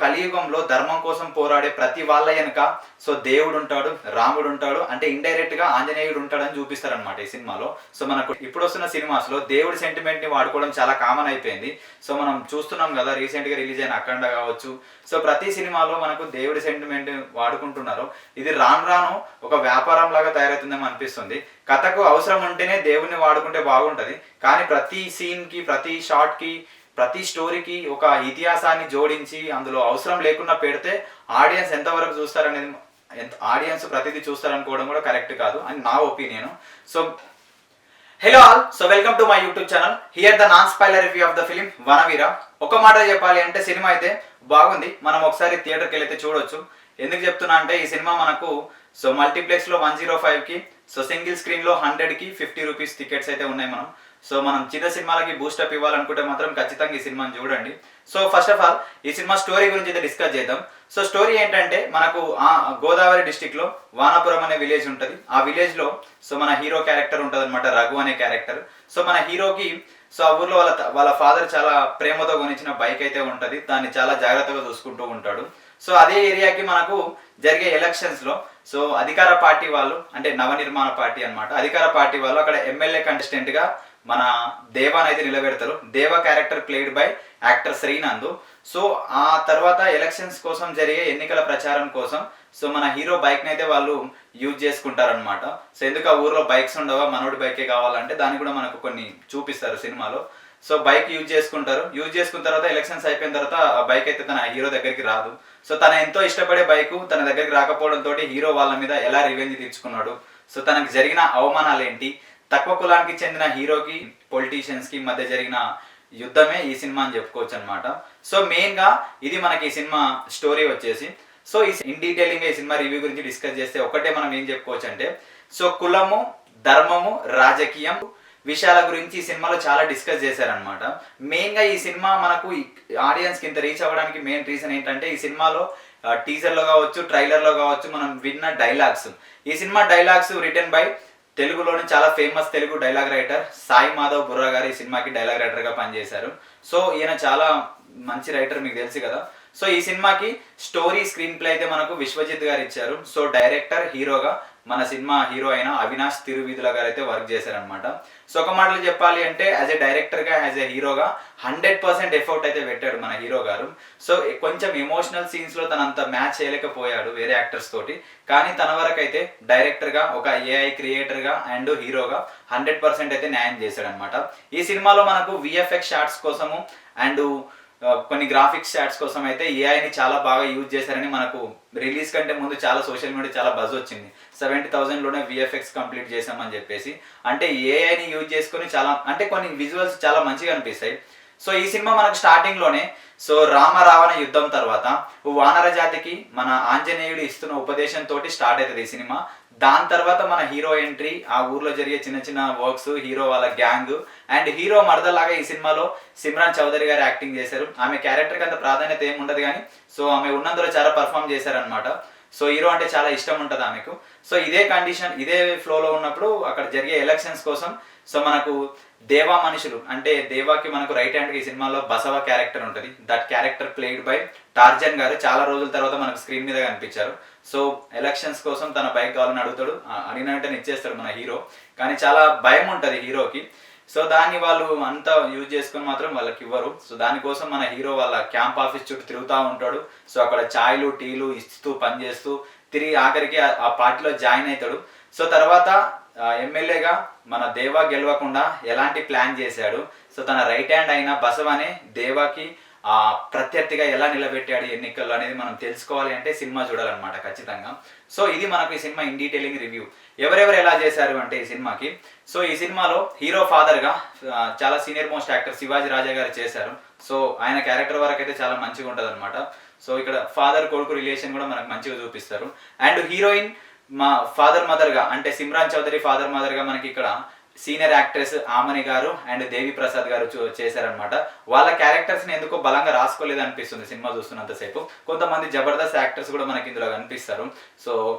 కలియుగంలో ధర్మం కోసం పోరాడే ప్రతి వాళ్ళ వెనుక సో దేవుడు ఉంటాడు, రాముడు ఉంటాడు, అంటే ఇండైరెక్ట్ గా ఆంజనేయుడు ఉంటాడని చూపిస్తారనమాట ఈ సినిమాలో. సో మనకు ఇప్పుడు వస్తున్న సినిమాస్ లో దేవుడి సెంటిమెంట్ ని వాడుకోవడం చాలా కామన్ అయిపోయింది. సో మనం చూస్తున్నాం కదా, రీసెంట్ గా రిలీజ్ అయిన అఖండ కావచ్చు. సో ప్రతి సినిమాలో మనకు దేవుడి సెంటిమెంట్ వాడుకుంటున్నారు. ఇది రాను రాను ఒక వ్యాపారం లాగా తయారవుతుందేమో అనిపిస్తుంది. కథకు అవసరం ఉంటేనే దేవుడిని వాడుకుంటే బాగుంటది, కానీ ప్రతి సీన్ కి, ప్రతి షాట్ కి, ప్రతి స్టోరీకి ఒక ఇతిహాసాన్ని జోడించి అందులో అవసరం లేకుండా పెడితే ఆడియన్స్ ఎంతవరకు చూస్తారనేది, ఆడియన్స్ ప్రతిదీ చూస్తారనుకోవడం కూడా కరెక్ట్ కాదు అని నా opinion. So hello all, so welcome to my YouTube channel. Here the non spoiler review of the film Vanaveera. ఒక మాట చెప్పాలి అంటే సినిమా అయితే బాగుంది, మనం ఒకసారి థియేటర్కి వెళ్ళైతే చూడొచ్చు. ఎందుకు చెప్తున్నా అంటే ఈ సినిమా మనకు సో మల్టీప్లెక్స్ లో 105కి, సో సింగిల్ స్క్రీన్ లో 100కి 50 రూపీస్ టికెట్స్ అయితే ఉన్నాయి. మనం చిన్న సినిమాలకి బూస్టప్ ఇవ్వాలనుకుంటే మాత్రం ఖచ్చితంగా ఈ సినిమాని చూడండి. సో ఫస్ట్ ఆఫ్ ఆల్ ఈ సినిమా స్టోరీ గురించి అయితే డిస్కస్ చేద్దాం. సో స్టోరీ ఏంటంటే మనకు గోదావరి డిస్టిక్ లో వానాపురం అనే విలేజ్ ఉంటుంది. ఆ విలేజ్ లో సో మన హీరో క్యారెక్టర్ ఉంటుంది అనమాట, రఘు అనే క్యారెక్టర్. సో మన హీరోకి సో ఆ ఊర్లో వాళ్ళ ఫాదర్ చాలా ప్రేమతో కొనిచ్చిన బైక్ అయితే ఉంటుంది, దాన్ని చాలా జాగ్రత్తగా చూసుకుంటూ ఉంటాడు. సో అదే ఏరియాకి మనకు జరిగే ఎలక్షన్స్ లో సో అధికార పార్టీ వాళ్ళు, అంటే నవనిర్మాణ పార్టీ అన్నమాట, అధికార పార్టీ వాళ్ళు అక్కడ ఎమ్మెల్యే కంటెస్టెంట్ గా మన దేవాని అయితే నిలబెడతారు. Deva character played by actor Srinand. So ఆ తర్వాత ఎలక్షన్స్ కోసం జరిగే ఎన్నికల ప్రచారం కోసం సో మన హీరో బైక్ ని అయితే వాళ్ళు యూజ్ చేసుకుంటారనమాట. సో ఎందుకు ఆ ఊర్లో బైక్స్ ఉండవా, మనోడి బైకే కావాలంటే దాన్ని కూడా మనకు కొన్ని చూపిస్తారు సినిమాలో. సో బైక్ యూజ్ చేసుకుంటారు. యూజ్ చేసుకున్న తర్వాత ఎలక్షన్స్ అయిపోయిన తర్వాత ఆ బైక్ అయితే తన హీరో దగ్గరికి రాదు. సో తన ఎంతో ఇష్టపడే బైక్ తన దగ్గరికి రాకపోవడంతో హీరో వాళ్ళ మీద ఎలా రివెంజ్ తీర్చుకున్నాడు, సో తనకు జరిగిన అవమానాలు ఏంటి, తక్కువ కులానికి చెందిన హీరోకి పొలిటీషియన్స్ కి మధ్య జరిగిన యుద్ధమే ఈ సినిమా అని చెప్పుకోవచ్చు అనమాట. సో మెయిన్ గా ఇది మనకి ఈ సినిమా స్టోరీ వచ్చేసి. సో ఇన్ డీటెయిలింగ్ ఈ సినిమా రివ్యూ గురించి డిస్కస్ చేస్తే ఒకటే మనం ఏం చెప్పుకోవచ్చు అంటే, సో కులము, ధర్మము, రాజకీయం విషయాల గురించి ఈ సినిమాలో చాలా డిస్కస్ చేశారనమాట. మెయిన్ గా ఈ సినిమా మనకు ఆడియన్స్ కి ఇంత రీచ్ అవ్వడానికి మెయిన్ రీజన్ ఏంటంటే, ఈ సినిమాలో టీజర్ లో కావచ్చు, ట్రైలర్ లో కావచ్చు మనం విన్న డైలాగ్స్. ఈ సినిమా డైలాగ్స్ రిటర్న్ బై తెలుగులోని చాలా famous Telugu dialogue writer Sai Madhav Burra గారు ఈ సినిమాకి డైలాగ్ రైటర్ గా పనిచేశారు. సో ఈయన చాలా మంచి రైటర్, మీకు తెలుసు కదా. సో ఈ సినిమాకి స్టోరీ, స్క్రీన్ ప్లే అయితే మనకు విశ్వజిత్ గారు ఇచ్చారు. సో డైరెక్టర్, హీరోగా మన సినిమా హీరో అయిన అవినాష్ తిరువిధుల గారు అయితే వర్క్ చేశారనమాట. సో ఒక మాటలో చెప్పాలి అంటే యాజ్ ఎ డైరెక్టర్ గా, యాజ్ ఎ హీరోగా 100% ఎఫర్ట్ అయితే పెట్టాడు మన హీరో గారు. సో కొంచెం ఎమోషనల్ సీన్స్ లో తనంత మ్యాచ్ చేయలేకపోయాడు వేరే యాక్టర్స్ తోటి, కానీ తన వరకు అయితే డైరెక్టర్ గా, ఒక ఏఐ క్రియేటర్ గా అండ్ హీరోగా 100% అయితే న్యాయం చేశాడు అనమాట. ఈ సినిమాలో మనకు విఎఫ్ఎక్స్ షాట్స్ కోసము అండ్ కొన్ని గ్రాఫిక్స్ షాట్స్ కోసం అయితే ఏఐని చాలా బాగా యూజ్ చేశారని మనకు రిలీజ్ కంటే ముందు చాలా సోషల్ మీడియా చాలా బజ్ వచ్చింది. 70,000 లోనే విఎఫ్ఎక్స్ కంప్లీట్ చేసామని చెప్పేసి. అంటే ఏఐని యూజ్ చేసుకుని చాలా, అంటే కొన్ని విజువల్స్ చాలా మంచిగా అనిపిస్తాయి. సో ఈ సినిమా మనకు స్టార్టింగ్ లోనే సో రామ రావణ యుద్ధం తర్వాత వానర జాతికి మన ఆంజనేయుడు ఇస్తున్న ఉపదేశం తోటి స్టార్ట్ అవుతుంది ఈ సినిమా. దాని తర్వాత మన హీరో ఎంట్రీ, ఆ ఊర్లో జరిగే చిన్న చిన్న వర్క్స్, హీరో వాళ్ళ గ్యాంగ్ అండ్ హీరో మరదలాగా ఈ సినిమాలో సిమ్రాన్ చౌదరి గారు యాక్టింగ్ చేశారు. ఆమె క్యారెక్టర్కి అంత ప్రాధాన్యత ఏమి ఉండదు, కానీ సో ఆమె ఉన్నందులో చాలా పర్ఫామ్ చేశారనమాట. సో హీరో అంటే చాలా ఇష్టం ఉంటుంది ఆమెకు. సో ఇదే కండిషన్, ఇదే ఫ్లోలో ఉన్నప్పుడు అక్కడ జరిగే ఎలక్షన్స్ కోసం సో మనకు దేవా మనుషులు, అంటే దేవాకి మనకు రైట్ హ్యాండ్ ఈ సినిమాలో బసవ క్యారెక్టర్ ఉంటుంది. That character played by Tarzan గారు చాలా రోజుల తర్వాత మనకు స్క్రీన్ మీద కనిపించారు. సో ఎలక్షన్స్ కోసం తన బైక్ కావాలని అడుగుతాడు, అడిగిన వెంటనే ఇచ్చేస్తాడు మన హీరో, కానీ చాలా భయం ఉంటుంది హీరోకి. సో దాన్ని వాళ్ళు అంతా యూజ్ చేసుకుని మాత్రం వాళ్ళకి ఇవ్వరు. సో దానికోసం మన హీరో వాళ్ళ క్యాంప్ ఆఫీస్ చుట్టూ తిరుగుతూ ఉంటాడు. సో అక్కడ ఛాయ్లు, టీలు ఇస్తూ పనిచేస్తూ తిరిగి ఆఖరికి ఆ పార్టీలో జాయిన్ అవుతాడు. సో తర్వాత ఎమ్మెల్యేగా మన దేవా గెలవకుండా ఎలాంటి ప్లాన్ చేశాడు, సో తన రైట్ హ్యాండ్ అయిన బసవనే దేవాకి ప్రత్యర్థిగా ఎలా నిలబెట్టాడు ఎన్నికల్లో అనేది మనం తెలుసుకోవాలి అంటే సినిమా చూడాలన్నమాట ఖచ్చితంగా. సో ఇది మనకు ఈ సినిమా ఇన్ డీటెయిలింగ్ రివ్యూ. ఎవరెవరు ఎలా చేశారు అంటే ఈ సినిమాకి, సో ఈ సినిమాలో హీరో ఫాదర్ గా చాలా సీనియర్ మోస్ట్ యాక్టర్ శివాజీ రాజా గారు చేశారు. సో ఆయన క్యారెక్టర్ వరకు అయితే చాలా మంచిగా ఉంటుంది అనమాట. సో ఇక్కడ ఫాదర్ కొడుకు రిలేషన్ కూడా మనకు మంచిగా చూపిస్తారు. అండ్ హీరోయిన్ మా ఫాదర్ మదర్ గా, అంటే సిమ్రాన్ చౌదరి ఫాదర్ మదర్ గా మనకి ఇక్కడ సీనియర్ యాక్ట్రెస్ ఆమని గారు అండ్ దేవి ప్రసాద్ గారు చేశారనమాట. వాళ్ళ క్యారెక్టర్స్ ని ఎందుకో బలంగా రాసుకోలేదు అనిపిస్తుంది సినిమా చూస్తున్నంతసేపు. కొంతమంది జబర్దస్త్ యాక్టర్స్ కూడా మనకి ఇందులో కనిపిస్తారు. సో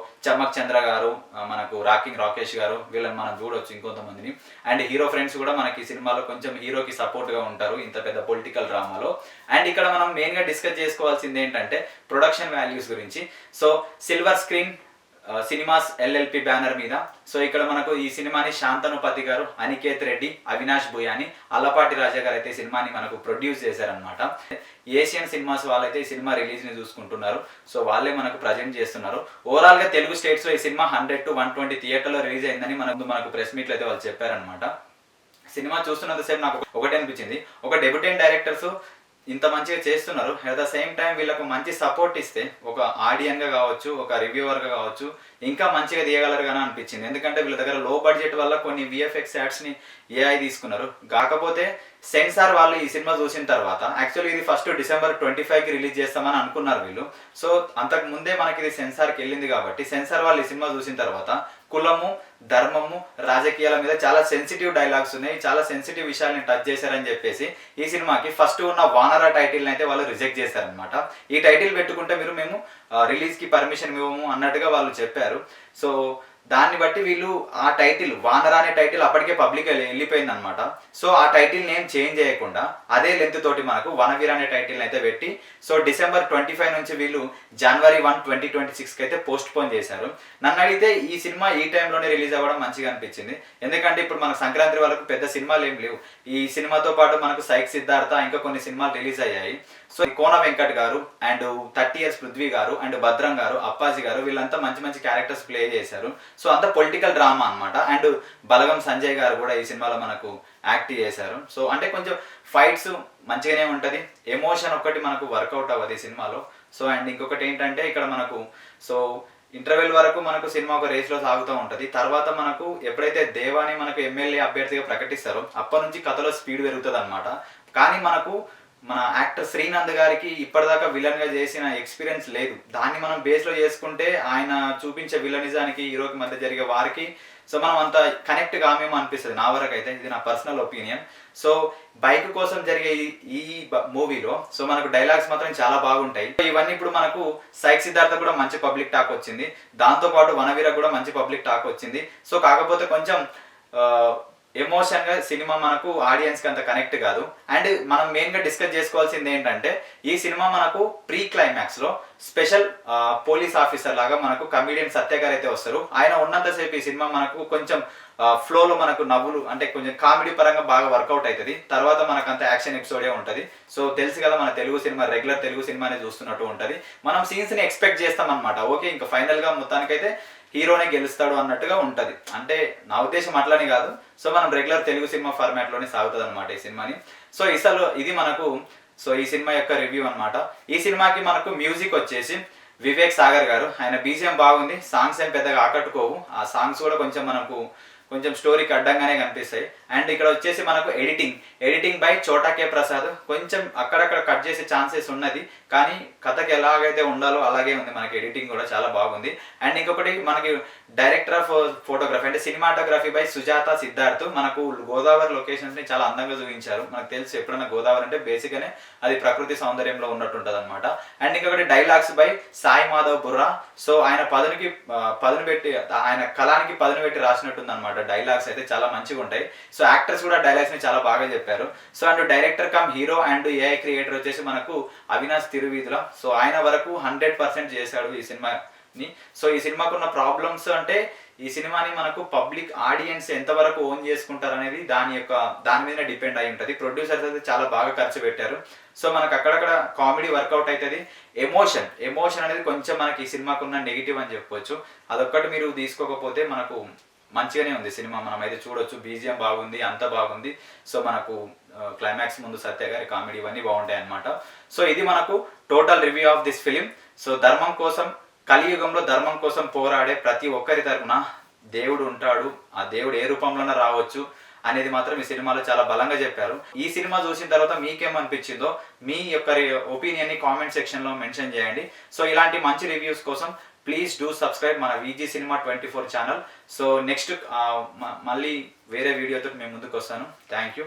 చమ్మక్ చంద్ర గారు, మనకు రాకింగ్ రాకేష్ గారు, వీళ్ళని మనం చూడొచ్చు ఇంకొంతమందిని. అండ్ హీరో ఫ్రెండ్స్ కూడా మనకి సినిమాలో కొంచెం హీరోకి సపోర్ట్ గా ఉంటారు ఇంత పెద్ద పొలిటికల్ డ్రామాలో. అండ్ ఇక్కడ మనం మెయిన్ గా డిస్కస్ చేసుకోవాల్సింది ఏంటంటే ప్రొడక్షన్ వాల్యూస్ గురించి. So silver screen cinemas LLP banner మీద. సో ఇక్కడ మనకు ఈ సినిమాని శాంతనుపతి గారు, అనికేత్ రెడ్డి, అవినాష్ భుయాని, అల్లపాటి రాజా గారు అయితే ఈ సినిమాని మనకు ప్రొడ్యూస్ చేశారనమాట. ఏషియన్ సినిమాస్ వాళ్ళైతే ఈ సినిమా రిలీజ్ ని చూసుకుంటున్నారు. సో వాళ్ళే మనకు ప్రజెంట్ చేస్తున్నారు. ఓవరాల్ గా తెలుగు స్టేట్స్ లో ఈ సినిమా 100 to 120 థియేటర్లో రిలీజ్ అయిందని మనకు ప్రెస్ మీట్లు అయితే వాళ్ళు చెప్పారనమాట. సినిమా చూస్తున్నంతసేపు నాకు ఒకటే అనిపించింది, ఒక డెబ్యూటెంట్ డైరెక్టర్స్ ఇంత మంచిగా చేస్తున్నారు, అట్ ద సేమ్ టైం వీళ్ళకు మంచి సపోర్ట్ ఇస్తే ఒక ఆడియన్ గా కావచ్చు, ఒక రివ్యూవర్ గా కావచ్చు, ఇంకా మంచిగా తీయగలరు కానీ అనిపించింది. ఎందుకంటే వీళ్ళ దగ్గర లో బడ్జెట్ వల్ల కొన్ని విఎఫ్ఎక్స్ యాడ్స్ ని ఏఐ తీసుకున్నారు. కాకపోతే సెన్సార్ వాళ్ళు ఈ సినిమా చూసిన తర్వాత, యాక్చువల్లీ ఇది ఫస్ట్ December 25 కి రిలీజ్ చేస్తామని అనుకున్నారు వీళ్ళు. సో అంతకు ముందే మనకి ఇది సెన్సార్కి వెళ్ళింది కాబట్టి సెన్సార్ వాళ్ళు ఈ సినిమా చూసిన తర్వాత కులము, ధర్మము, రాజకీయాల మీద చాలా సెన్సిటివ్ డైలాగ్స్ ఉన్నాయి, చాలా సెన్సిటివ్ విషయాల్ని టచ్ చేశారని చెప్పేసి ఈ సినిమాకి ఫస్ట్ ఉన్న వానరా టైటిల్ని అయితే వాళ్ళు రిజెక్ట్ చేశారనమాట. ఈ టైటిల్ పెట్టుకుంటే మేము రిలీజ్కి పర్మిషన్ ఇవ్వము అన్నట్టుగా వాళ్ళు చెప్పారు. సో దాన్ని బట్టి వీళ్ళు ఆ టైటిల్ వానరా అనే టైటిల్ అప్పటికే పబ్లిక్ వెళ్ళిపోయింది అనమాట. సో ఆ టైటిల్ నేమ్ చేంజ్ చేయకుండా అదే లెంత్ తోటి మనకు వనవీర అనే టైటిల్ అయితే పెట్టి, సో December 25 నుంచి వీళ్ళు January 1, 2026కి అయితే పోస్ట్ పోన్ చేశారు. నన్ను అడిగితే ఈ సినిమా ఈ టైంలోనే రిలీజ్ అవ్వడం మంచిగా అనిపించింది. ఎందుకంటే ఇప్పుడు మనకు సంక్రాంతి వరకు పెద్ద సినిమాలు ఏం లేవు. ఈ సినిమాతో పాటు మనకు సైక్ సిద్ధార్థ ఇంకా కొన్ని సినిమాలు రిలీజ్ అయ్యాయి. సో కోన వెంకట్ గారు అండ్ 30 years పృథ్వీ గారు అండ్ భద్రం గారు, అప్పాజీ గారు, వీళ్ళంతా మంచి మంచి క్యారెక్టర్స్ ప్లే చేశారు. సో అంత పొలిటికల్ డ్రామా అనమాట. అండ్ బలగం సంజయ్ గారు కూడా ఈ సినిమాలో మనకు యాక్ట్ చేశారు. సో అంటే కొంచెం ఫైట్స్ మంచిగానే ఉంటుంది, ఎమోషన్ ఒక్కటి మనకు వర్కౌట్ అవ్వదు ఈ సినిమాలో. సో అండ్ ఇంకొకటి ఏంటంటే ఇక్కడ మనకు సో ఇంటర్వెల్ వరకు మనకు సినిమా ఒక రేస్ లో సాగుతూ ఉంటది. తర్వాత మనకు ఎప్పుడైతే దేవాని మనకు ఎమ్మెల్యే అభ్యర్థిగా ప్రకటిస్తారో అప్పటి నుంచి కథలో స్పీడ్ పెరుగుతుంది అనమాట. కానీ మనకు మన యాక్టర్ శ్రీనంద్ గారికి ఇప్పటిదాకా విలన్ గా చేసిన ఎక్స్పీరియన్స్ లేదు. దాన్ని మనం బేస్ లో చేసుకుంటే ఆయన చూపించే విలనిజానికి హీరోకి మధ్య జరిగే వారికి సో మనం అంత కనెక్ట్ కామేమో అనిపిస్తుంది నా వరకు అయితే. ఇది నా పర్సనల్ ఒపీనియన్. సో బైక్ కోసం జరిగే ఈ మూవీలో సో మనకు డైలాగ్స్ మాత్రం చాలా బాగుంటాయి. ఇవన్నీ ఇప్పుడు మనకు సైక్ సిద్ధార్థ కూడా మంచి పబ్లిక్ టాక్ వచ్చింది, దాంతో పాటు వనవీర కూడా మంచి పబ్లిక్ టాక్ వచ్చింది. సో కాకపోతే కొంచెం ఎమోషన్ గా సినిమా మనకు ఆడియన్స్ కి అంత కనెక్ట్ కాదు. అండ్ మనం మెయిన్ గా డిస్కస్ చేసుకోవాల్సింది ఏంటంటే ఈ సినిమా మనకు ప్రీ క్లైమాక్స్ లో స్పెషల్ పోలీస్ ఆఫీసర్ లాగా మనకు కమిడియన్ సత్య గారు అయితే వస్తారు. ఆయన ఉన్నంతసేపు ఈ సినిమా మనకు కొంచెం ఫ్లోలో మనకు నవ్వులు అంటే కొంచెం కామెడీ పరంగా బాగా వర్కౌట్ అవుతుంది. తర్వాత మనకు అంత యాక్షన్ ఎపిసోడే ఉంటుంది. సో తెలుసు కదా మన తెలుగు సినిమా రెగ్యులర్ తెలుగు సినిమానే చూస్తున్నట్టు ఉంటుంది. మనం సీన్స్ ని ఎక్స్పెక్ట్ చేస్తాం అనమాట. ఓకే ఇంకా ఫైనల్ గా మొత్తానికైతే హీరోనే గెలుస్తాడు అన్నట్టుగా ఉంటది. అంటే నా ఉద్దేశం అట్లని కాదు. సో మనం రెగ్యులర్ తెలుగు సినిమా ఫార్మాట్ లోనే సాగుతుంది అనమాట ఈ సినిమాని. సో ఇది మనకు సో ఈ సినిమా యొక్క రివ్యూ అనమాట. ఈ సినిమాకి మనకు మ్యూజిక్ వచ్చేసి వివేక్ సాగర్ గారు, ఆయన బీజిఎం బాగుంది, సాంగ్స్ ఏం పెద్దగా ఆకట్టుకోవు. ఆ సాంగ్స్ కూడా కొంచెం స్టోరీకి అడ్డంగానే కనిపిస్తాయి. అండ్ ఇక్కడ వచ్చేసి మనకు ఎడిటింగ్ బై చోటా కే ప్రసాద్. కొంచెం అక్కడక్కడ కట్ చేసే ఛాన్సెస్ ఉన్నది, కానీ కథకి ఎలాగైతే ఉండాలో అలాగే ఉంది. మనకి ఎడిటింగ్ కూడా చాలా బాగుంది. అండ్ ఇంకొకటి మనకి డైరెక్టర్ ఆఫ్ ఫోటోగ్రఫీ అంటే సినిమాటోగ్రఫీ బై సుజాత సిద్ధార్థ్. మనకు గోదావరి లొకేషన్స్ ని చాలా అందంగా చూపించారు. మనకు తెలుసు ఎప్పుడన్నా గోదావరి అంటే బేసిక్గానే అది ప్రకృతి సౌందర్యంలో ఉన్నట్టుంటది అనమాట. అండ్ ఇంకొకటి dialogues by Sai Madhav Burra. So ఆయన పదును పెట్టి ఆయన కళానికి పదును పెట్టి రాసినట్టుంది అనమాట. డైలాగ్స్ అయితే చాలా మంచిగా ఉంటాయి. సో యాక్టర్స్ కూడా డైలాగ్స్ ని చాలా బాగా చెప్పారు. So and director come hero and AI creator వచ్చేసి మనకు అవినాష్ తిరువీధుల. సో ఆయన వరకు 100% చేశాడు ఈ సినిమాని. సో ఈ సినిమాకు ఉన్న ప్రాబ్లమ్స్ అంటే ఈ సినిమాని మనకు పబ్లిక్ ఆడియన్స్ ఎంతవరకు ఓన్ చేసుకుంటారు అనేది దాని మీద డిపెండ్ అయి ఉంటుంది. ప్రొడ్యూసర్స్ అయితే చాలా బాగా ఖర్చు పెట్టారు. సో మనకు అక్కడక్కడ కామెడీ వర్కౌట్ అవుతుంది. ఎమోషన్ అనేది కొంచెం మనకి ఈ సినిమాకు ఉన్న నెగిటివ్ అని చెప్పొచ్చు. అదొక్కటి మీరు తీసుకోకపోతే మనకు మంచిగానే ఉంది సినిమా. మనం అయితే చూడొచ్చు, బీజిఎం బాగుంది, అంత బాగుంది. సో మనకు క్లైమాక్స్ ముందు సత్య గారి కామెడీ ఇవన్నీ బాగుంటాయి అనమాట. సో ఇది మనకు total review of this film. So కలియుగంలో ధర్మం కోసం పోరాడే ప్రతి ఒక్కరి తరపున దేవుడు ఉంటాడు, ఆ దేవుడు ఏ రూపంలోనే రావచ్చు అనేది మాత్రం ఈ సినిమాలో చాలా బలంగా చెప్పారు. ఈ సినిమా చూసిన తర్వాత మీకేమనిపించిందో మీ యొక్క ఒపీనియన్ ని కామెంట్ సెక్షన్ లో మెన్షన్ చేయండి. సో ఇలాంటి మంచి రివ్యూస్ కోసం ప్లీజ్ డూ సబ్స్క్రైబ్ మన VG cinema 24 channel. So next మళ్ళీ వేరే వీడియోతో మేము ముందుకు వస్తాను. Thank you.